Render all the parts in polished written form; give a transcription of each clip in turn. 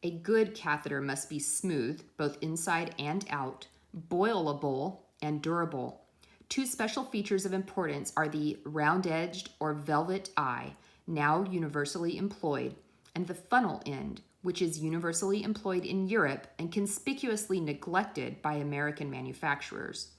A good catheter must be smooth, both inside and out, boilable, and durable. Two special features of importance are the round-edged or velvet eye, now universally employed, and the funnel end, which is universally employed in Europe and conspicuously neglected by American manufacturers.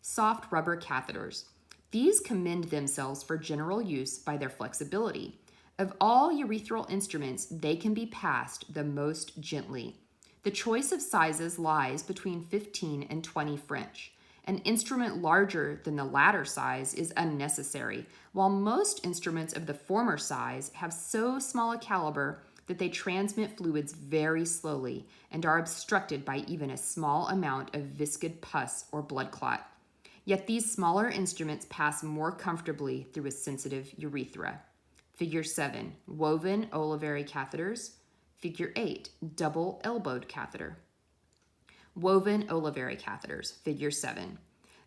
Soft rubber catheters. These commend themselves for general use by their flexibility. Of all urethral instruments, they can be passed the most gently. The choice of sizes lies between 15 and 20 French. An instrument larger than the latter size is unnecessary, while most instruments of the former size have so small a caliber that they transmit fluids very slowly and are obstructed by even a small amount of viscid pus or blood clot. Yet these smaller instruments pass more comfortably through a sensitive urethra. Figure 7, woven olivary catheters. Figure 8, double-elbowed catheter. Woven olivary catheters, figure 7.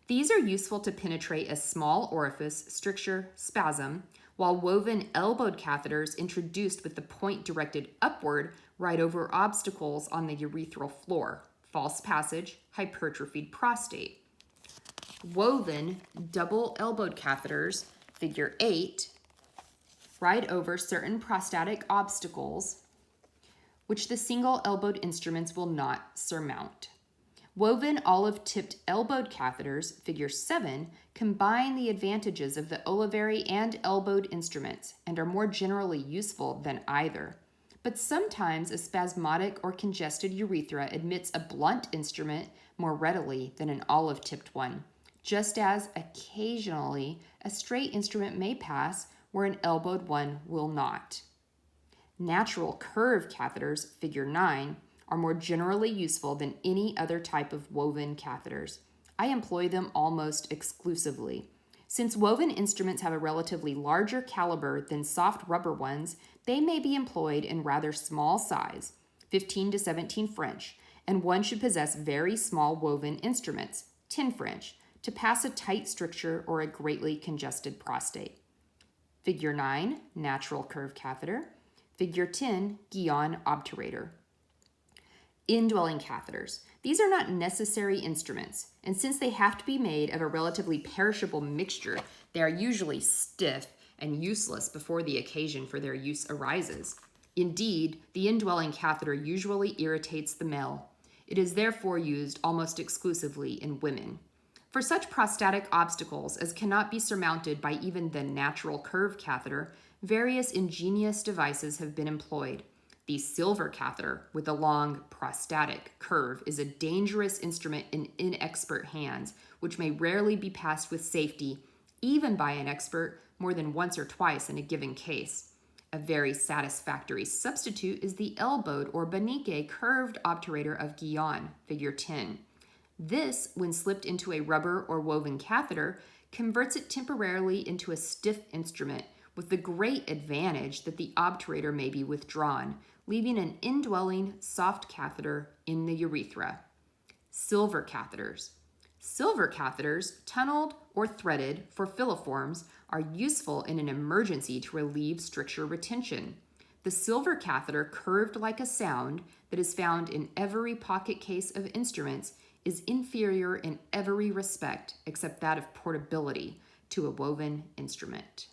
These are useful to penetrate a small orifice, stricture, spasm, while woven elbowed catheters introduced with the point directed upward right over obstacles on the urethral floor, false passage, hypertrophied prostate. Woven double-elbowed catheters, figure 8, right over certain prostatic obstacles, which the single-elbowed instruments will not surmount. Woven olive-tipped elbowed catheters, figure 7, combine the advantages of the olivary and elbowed instruments and are more generally useful than either. But sometimes a spasmodic or congested urethra admits a blunt instrument more readily than an olive-tipped one, just as occasionally a straight instrument may pass where an elbowed one will not. Natural curve catheters, figure 9, are more generally useful than any other type of woven catheters. I employ them almost exclusively. Since woven instruments have a relatively larger caliber than soft rubber ones, they may be employed in rather small size, 15 to 17 French, and one should possess very small woven instruments, 10 French, to pass a tight stricture or a greatly congested prostate. Figure 9, natural curve catheter. Figure 10, Guion obturator. Indwelling catheters. These are not necessary instruments, and since they have to be made of a relatively perishable mixture, they are usually stiff and useless before the occasion for their use arises. Indeed, the indwelling catheter usually irritates the male. It is therefore used almost exclusively in women. For such prostatic obstacles as cannot be surmounted by even the natural curve catheter, various ingenious devices have been employed. The silver catheter with a long prostatic curve is a dangerous instrument in inexpert hands, which may rarely be passed with safety, even by an expert, more than once or twice in a given case. A very satisfactory substitute is the elbowed or banique curved obturator of Guion, figure 10. This, when slipped into a rubber or woven catheter, converts it temporarily into a stiff instrument, with the great advantage that the obturator may be withdrawn, leaving an indwelling soft catheter in the urethra. Silver catheters. Silver catheters, tunneled or threaded for filiforms, are useful in an emergency to relieve stricture retention. The silver catheter, curved like a sound, that is found in every pocket case of instruments, is inferior in every respect except that of portability to a woven instrument.